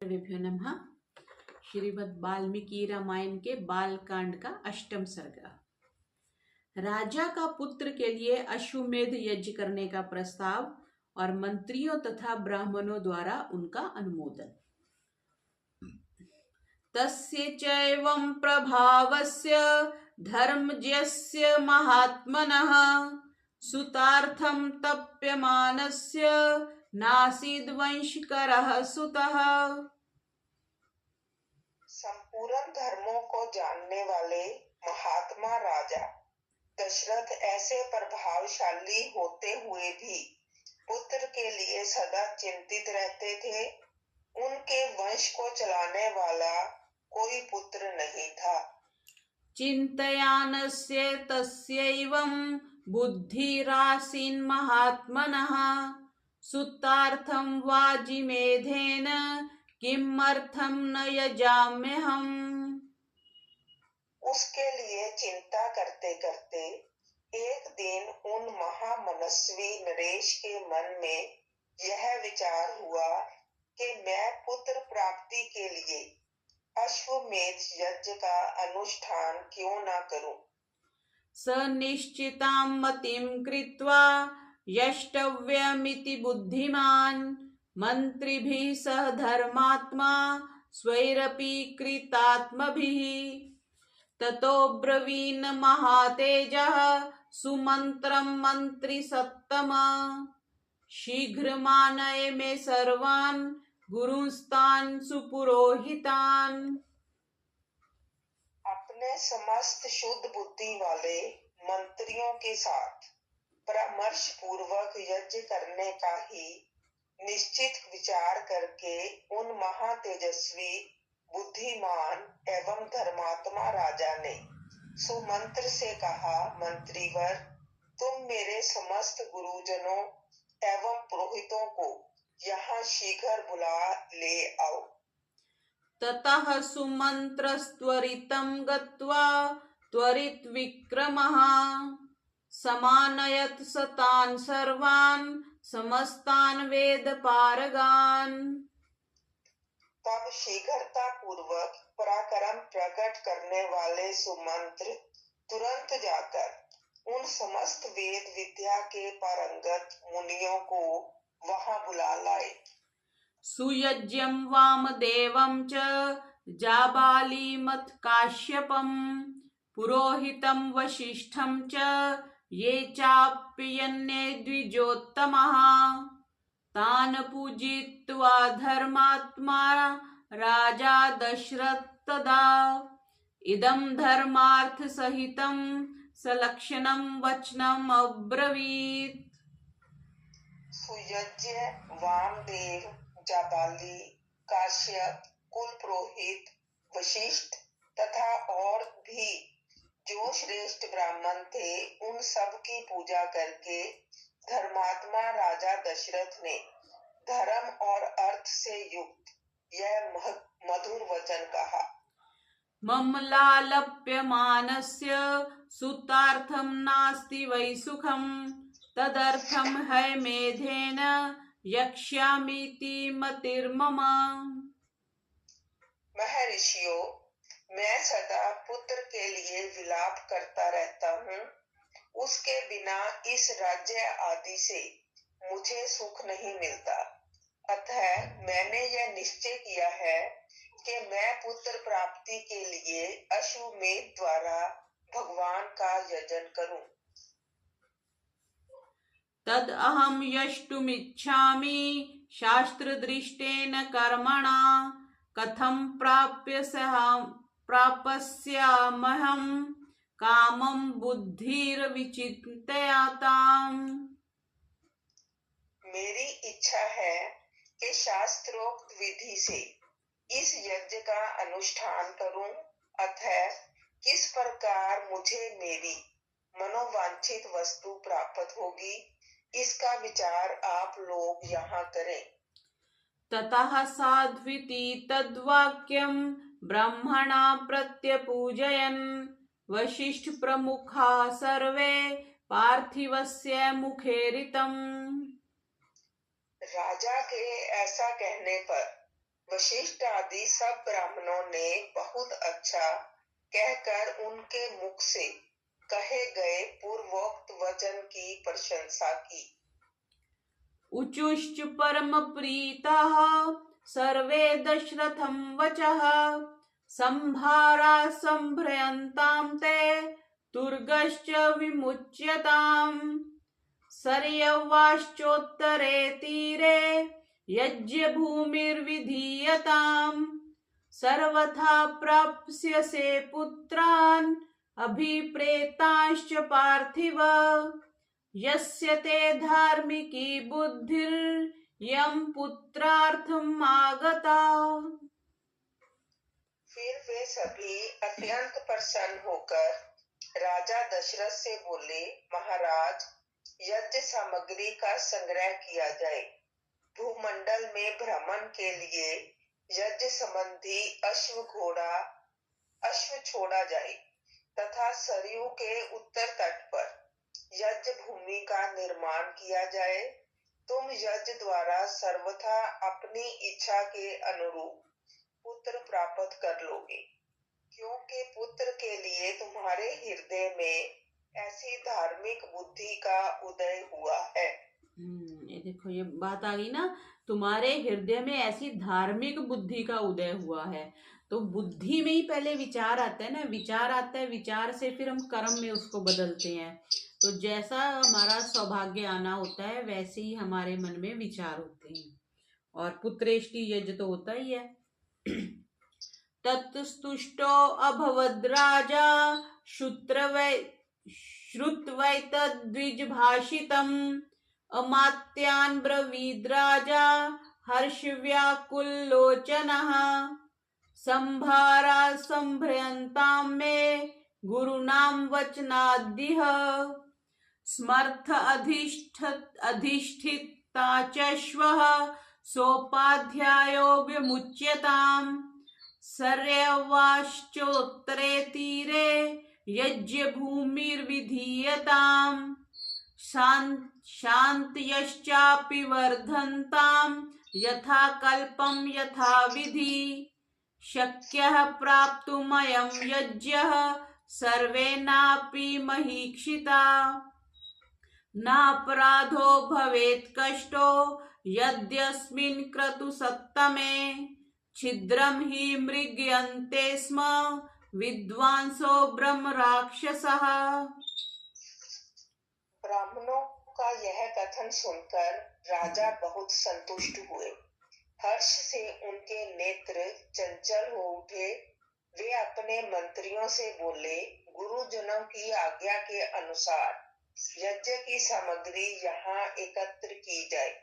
सर्वेभ्यो नमः। श्रीमद् वाल्मीकि रामायण के बालकांड का 8वां सर्ग। राजा का पुत्र के लिए अश्वमेध यज्ञ करने का प्रस्ताव और मंत्रियों तथा ब्राह्मणों द्वारा उनका अनुमोदन। तस्य चैवं प्रभावस्य धर्मज्ञस्य महात्मनः सुतार्थं तप्यमानस्य नासीद वंशकरः सुतः। संपूर्ण धर्मों को जानने वाले महात्मा राजा दशरथ ऐसे प्रभावशाली होते हुए भी पुत्र के लिए सदा चिंतित रहते थे। उनके वंश को चलाने वाला कोई पुत्र नहीं था। चिन्तयानस्य तस्यैवं बुद्धिरासीन् महात्मनः सुतार्थं वाजिमेधेन किमर्थं न यजाम्यहम्। उसके लिए चिंता करते करते एक दिन उन महामनस्वी नरेश के मन में यह विचार हुआ कि मैं पुत्र प्राप्ति के लिए अश्वमेध यज्ञ का अनुष्ठान क्यों न करूं। स निश्चितां मतिं कृत्वा यष्टव्यमिति बुद्धिमान् मंत्रिभिः सह धर्मात्मा स्वैरपि कृतात्मभिः। ततो ब्रवीण महातेजः सुमन्त्रं मन्त्रिसत्तम शीघ्रमानय मे सर्वान् गुरुस्तान् सुपुरोहितान्। अपने समस्त शुद्ध बुद्धि वाले मंत्रियों के साथ परामर्श पूर्वक यज्ञ करने का ही निश्चित विचार करके उन महातेजस्वी बुद्धिमान एवं धर्मात्मा राजा ने सुमंत्र से कहा, मंत्रीवर, तुम मेरे समस्त गुरुजनों एवं पुरोहितों को यहाँ शीघ्र बुला ले आओ। ततः सुमन्त्रस्त्वरितं गत्वा त्वरित विक्रमः समानयत सतान् सर्वान् समस्तान् वेदपारगान्। तब शीघ्रता पूर्वक पराक्रम प्रकट करने वाले सुमंत्र तुरंत जाकर उन समस्त वेद विद्या के पारंगत मुनियों को वहां बुला लाए। सुयज्ञं वामदेवं च जाबालिमथ काश्यपं पुरोहितं वसिष्ठं च ये चाप्यन्ये द्विजोत्तमः तान् पूजयित्वा धर्मात्मा राजा दशरथ तदा इदं धर्मार्थ सहितं सलक्षणं वचनम् अब्रवीत्। सुयज्ञ वामदेव, जाबाली, काश्यप, कुल पुरोहित, वशिष्ठ तथा और भी जो श्रेष्ठ ब्राह्मण थे, उन सब की पूजा करके धर्मात्मा राजा दशरथ ने धर्म और अर्थ से युक्त यह मधुर वचन कहा। मम लालप्यमानस्य सुतार्थं नास्ति वै सुखं तदर्थं हयमेधेन यक्ष्यामीति मतिर्मम। महर्षियों, मैं सदा पुत्र के लिए विलाप करता रहता हूँ। उसके बिना इस राज्य आदि से मुझे सुख नहीं मिलता। अतः मैंने यह निश्चय किया है कि मैं पुत्र प्राप्ति के लिए अश्वमेध द्वारा भगवान का यजन करूं। तद अहम यष्टुमिच्छामि शास्त्रदृष्टेन कर्मणा कथं प्राप्स्यामहं कामं बुद्धिर्विचिन्तयाताम्। मेरी इच्छा है कि शास्त्रोक्त विधि से इस यज्ञ का अनुष्ठान करूं। अतः किस प्रकार मुझे मेरी मनोवांछित वस्तु प्राप्त होगी, इसका विचार आप लोग यहाँ करें। ततः साध्विति तद्वाक्यं ब्रह्मणा प्रत्यपूजयन् वसिष्ठ प्रमुखा सर्वे पार्थिवस्य मुखेरितम्। राजा के ऐसा कहने पर वशिष्ठ आदि सब ब्राह्मणों ने बहुत अच्छा कहकर उनके मुख से कहे गए पूर्वोक्त वचन की प्रशंसा की। उचुश्च परम प्रीताः सर्वे दशरथं वचः संभारा संभ्रयन्तां ते तुर्गश्च विमुच्यताम्। सरयवाश्चोत्तरे तीरे यज्ञ भूमिर्विधीयताम्। सर्वथा प्राप्स्यसे पुत्रान् अभिप्रेतांश्च पार्थिव। यस्य ते धार्मिकी बुद्धिर्यं पुत्रार्थम् आगता। फिर वे सभी अत्यंत प्रसन्न होकर राजा दशरथ से बोले, महाराज, यज्ञ सामग्री का संग्रह किया जाए। भूमंडल में भ्रमण के लिए यज्ञ संबंधी अश्व छोड़ा जाए तथा सरयू के उत्तर तट पर यज्ञ भूमि का निर्माण किया जाए। तुम यज्ञ द्वारा सर्वथा अपनी इच्छा के अनुरूप पुत्र प्राप्त कर लोगे, क्योंकि पुत्र के लिए तुम्हारे हृदय में ऐसी धार्मिक बुद्धि का उदय हुआ है। ये देखो, ये बात आ गई ना, तुम्हारे हृदय में ऐसी धार्मिक बुद्धि का उदय हुआ है। तो बुद्धि में ही पहले विचार आता है ना, विचार आता है, विचार से फिर हम कर्म में उसको बदलते हैं। तो जैसा हमारा सौभाग्य आना होता है वैसे ही हमारे मन में विचार होते हैं। और पुत्रेष्टि यज्ञ तो होता ही है। तत्स्तुष्टो अभवद् राजा श्रुत्वैतद्विजभाषितम्। अमात्यान् ब्रवीद् राजा हर्षव्याकुललोचनः। संभारा संभ्रयन्तां मे गुरूणां वचनाद्यः। स्मर्थ अधिष्ठिता च श्वः सोपाध्यायो विमुच्यताम्। सरयवाश्चोत्तरे तीरे यज्ञ भूमिर्विधीयताम्। शान्तयश्चापि वर्धन्ताम् यथा कल्पं यथा विधि। शक्यः प्राप्तुमयं यज्ञः सर्वेनापि महीक्षिता। नापराधो भवेत् कष्टो यद्यस्मिन् क्रतुसत्तमे। छिद्रं हि मृग्यन्ते स्म विद्वांसो ब्रह्म राक्षसः। ब्राह्मणों का यह कथन सुनकर राजा बहुत संतुष्ट हुए। हर्ष से उनके नेत्र चंचल हो उठे। वे अपने मंत्रियों से बोले, गुरुजनों की आज्ञा के अनुसार यज्ञ की सामग्री यहाँ एकत्र की जाए।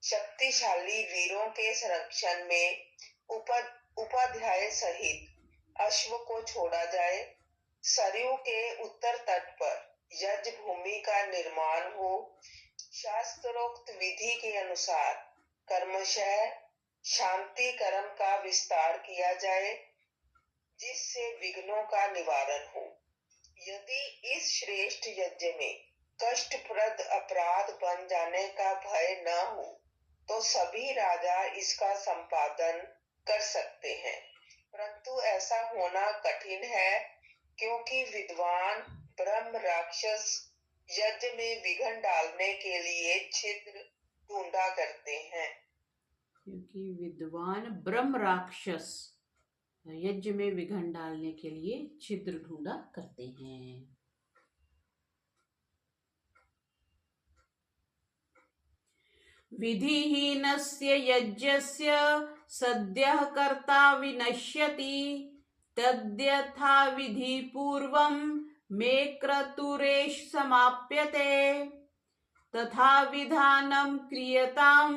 शक्तिशाली वीरों के संरक्षण में उपाध्याय सहित अश्व को छोड़ा जाए। सरयू के उत्तर तट पर यज्ञ भूमि का निर्माण हो। शास्त्रोक्त विधि के अनुसार कर्मशः शांति कर्म का विस्तार किया जाए, जिससे विघ्नों का निवारण हो। यदि इस श्रेष्ठ यज्ञ में कष्टप्रद अपराध बन जाने का भय न हो तो सभी राजा इसका संपादन कर सकते हैं, परंतु ऐसा होना कठिन है, क्योंकि विद्वान ब्रह्म राक्षस यज्ञ में विघ्न डालने के लिए छिद्र ढूंढा करते हैं। क्योंकि विद्वान ब्रह्म राक्षस यज्ञ में विघ्न डालने के लिए छिद्र ढूंढा करते हैं। विधिहीनस्य यज्ञस्य सद्यः कर्ता विनश्यति। तद्यथा विधि पूर्वं मे क्रतुरेष समाप्यते। तथा विधानं क्रियतां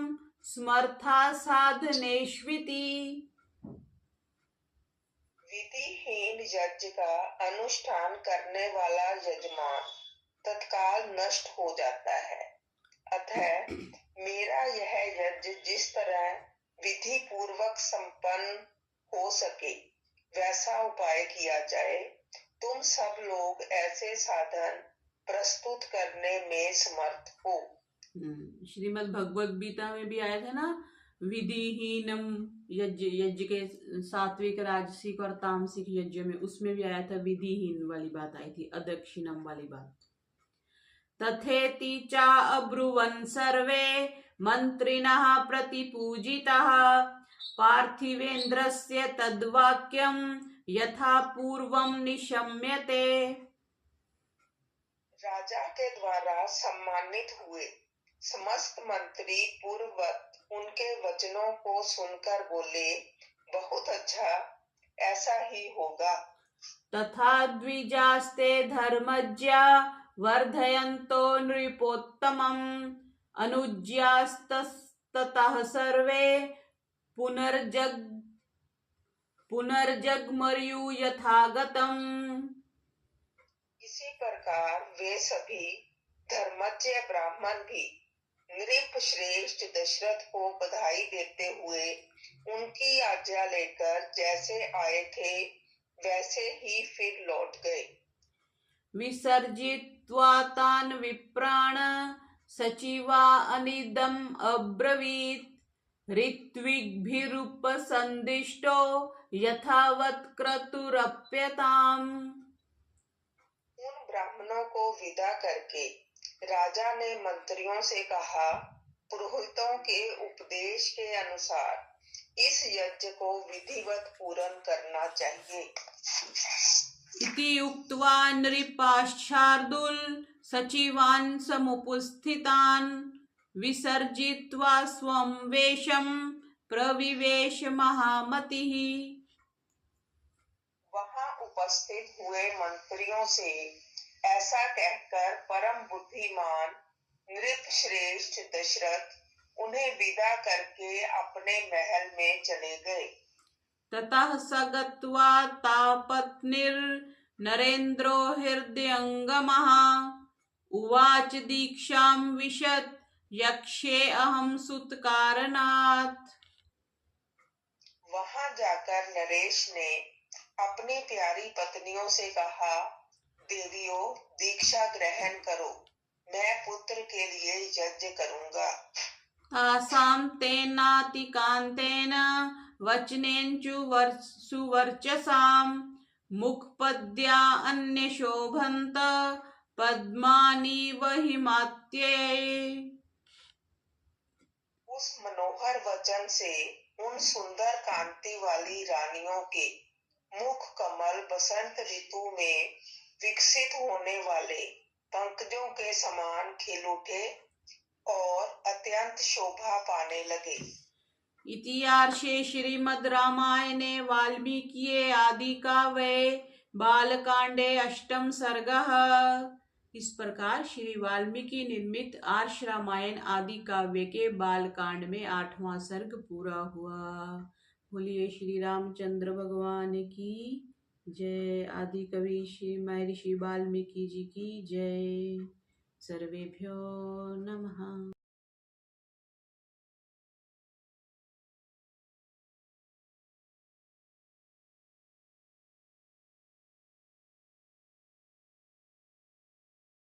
स्मर्था साधनेष्विति। विधिहीन यज्ञ का अनुष्ठान करने वाला यजमान तत्काल नष्ट हो जाता है। अतः मेरा यह यज्ञ जिस तरह विधि पूर्वक संपन्न हो सके वैसा उपाय किया जाए। तुम सब लोग ऐसे साधन प्रस्तुत करने में समर्थ हो। श्रीमद् भगवद गीता में भी आया था ना, विधिहीनम यज्ञ, यज्ञ के सात्विक राजसिक और तामसिक यज्ञ में उसमें भी आया था, विधिहीन वाली बात आई थी, अदक्षिणम वाली बात। तथेति चा अब्रुवन् सर्वे मंत्रिणः प्रतिपूजितः पार्थिवेन्द्रस्य तद्वाक्यं यथा पूर्वं निशम्यते। राजा के द्वारा सम्मानित हुए समस्त मंत्री पूर्ववत उनके वचनों को सुनकर बोले, बहुत अच्छा, ऐसा ही होगा। तथा द्विजास्ते धर्मज्ञा वर्धयन्तो नृपोत्तमम् अनुज्ञास्ततः सर्वे पुनर्जग्मर्यु यथागतम्। इसी प्रकार वे सभी धर्मज्ञ ब्राह्मण भी नृप श्रेष्ठ दशरथ को बधाई देते हुए उनकी आज्ञा लेकर जैसे आए थे वैसे ही फिर लौट गए। विसर्जित्वा तान् विप्राण सचिवा अनिदम् अब्रवीत् ऋत्विग्भिरुपसन्दिष्टो यथावत् क्रतुरप्यताम्। उन ब्राह्मणों को विदा करके राजा ने मंत्रियों से कहा, पुरोहितों के उपदेश के अनुसार इस यज्ञ को विधिवत पूर्ण करना चाहिए। इति उक्त्वा नृपाश्चार्दूल सचिवान् समुपस्थितान् विसर्जित्वा स्वं वेशं प्रविवेश महामतिः। वहां उपस्थित हुए मंत्रियों से ऐसा कहकर परम बुद्धिमान नृप श्रेष्ठ दशरथ उन्हें विदा करके अपने महल में चले गए। ततः स गत्वा तापत्नीर् नरेन्द्रो हृदयङ्गमः उवाच दीक्षां विशत् यक्षे अहं सुतकारणात्। वहां जाकर नरेश ने अपनी प्यारी पत्नियों से कहा, देवियों, दीक्षा ग्रहण करो, मैं पुत्र के लिए यज्ञ करूंगा। तासां तेनातिकान्तेन वचनेन सुवर्चसां मुखपद्या अन्यशोभन्त पद्मानि वहिमात्यये। उस मनोहर वचन से उन सुंदर कांति वाली रानियों के मुख कमल बसंत ऋतु में विकसित होने वाले पंकजों के समान खिल उठे और अत्यंत शोभा पाने लगे। इतिहासे श्रीमद् रामायणे वाल्मीकिये आदि काव्ये बालकांडे अष्टम सर्गः। इस प्रकार श्री वाल्मीकि निर्मित आर्ष रामायण आदि काव्य के बालकांड में 8वां सर्ग पूरा हुआ। बोलिए श्री रामचंद्र भगवान की जय। आदि कवि श्री महर्षि वाल्मीकि जी की जय। सर्वेभ्यो नमः।